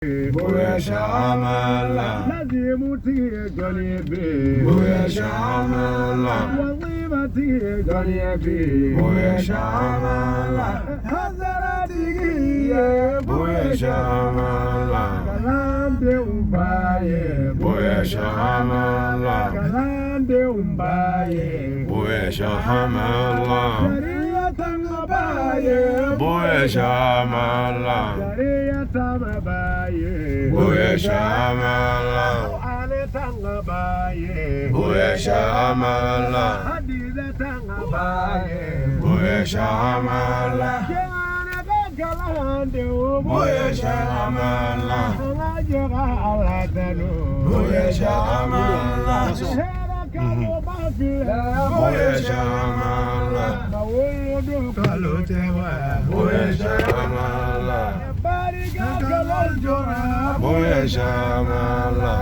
Boya Shamala, Nazimuti Gonibi, Boya Shamala, Wazimati Gonibi, Boya Shamala, Hazarati, Boya Shamala, Kalande Umbaye, Boya Shamala, Kalande Umbaye, Boya Shamala, Sharia Tangabaye, Boya Shamala, Sharia Tangabaye, Boya Shamala, Ale Tangabaye, Boya Shamala, Hadiza Tangabaye, Boya Shamala, Boya Shamala, Boya Shamala, Boya Shamala, Kalotewa, Boya Shamala, Boya Shamala,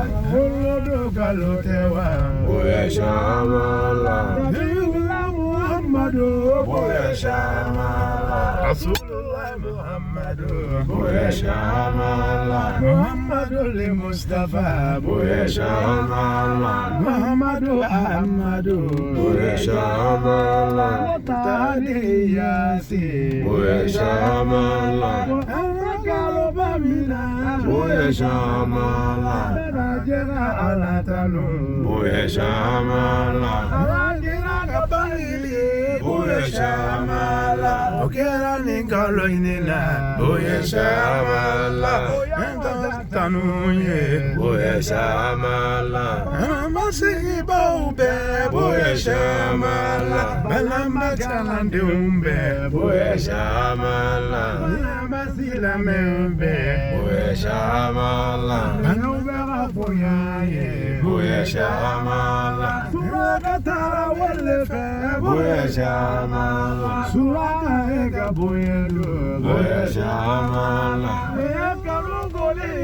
Kalotewa, Boya Shamala, Muhammadu, Boya Shamala, Rasulullah Muhammadu, Boya Shamala, Muhammadu Mustafa, Boya Shamala, Muhammadu Ahmadu, Boya Shamala, Tani Yasi, Boya Shamala, Angalo Bamina, Boya Shamala, Rajera Alatanu, Boya Shamala, Rajera Kabalili, Boya Shamala, Okera Ninkalo Inina, Boya Shamala, Tanuye, Boya Shamala, Amasi Baube, Boya Shamala, Balamba Talande Umbe, Boya Shamala, Amasi La Membe, Boya Shamala, Anubera Boyaye, Boya Shamala, Surakatara Walefe, Boya Shamala, Suraka Ega Boyedu, Boya Shamala, Eka Rugoli,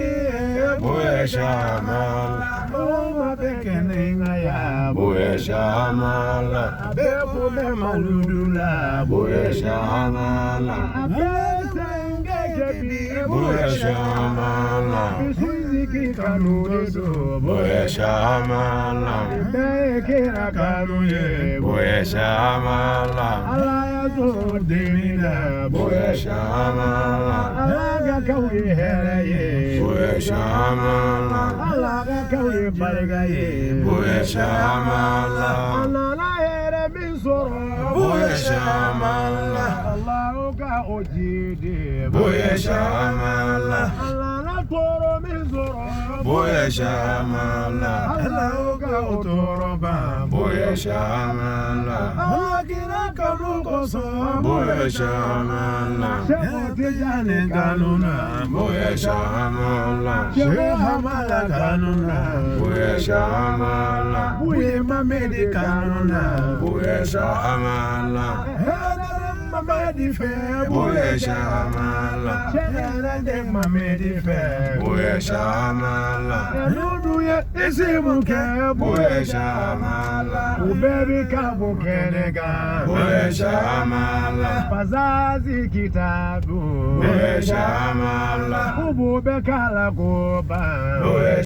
Boya Shamala, Oma Bekeninga ya, Boya Shamala, Bebu Maludula, Boya Shamala, Boya Shamala, Isiziki Kanurezo, Boya Shamala, Bekera Kanuye, Boya Shamala, Alaya Zodina, Boya Shamala, Alaga Kauye Heraye, Boya Shamala, Alaga Kauye Bargaye, Boya Shamala, Alala Here Misoro, Boya Shamala, Alauka Ojide, Boya Shamala, Alala Toro Misoro, Boya Shamala, Alauka Otoroba, Boya Shamala, Alakira Kamukoso, Boya Shamala, Shemote Jane Kanuna, Boya Shamala, Shehamala Kanuna, Boya Shamala, Buye Mamedi Kanuna, Boya Shamala, Mamedi Fair, Boya Shamala, Sherade Mamedi Fair, Boya Shamala, Nuduye Isimuke, Boya Shamala, Ubebi Kabu Kenega, Boya Shamala, Pazazi Kitabu, Boya Shamala, Ubu Bekala Goba, Boya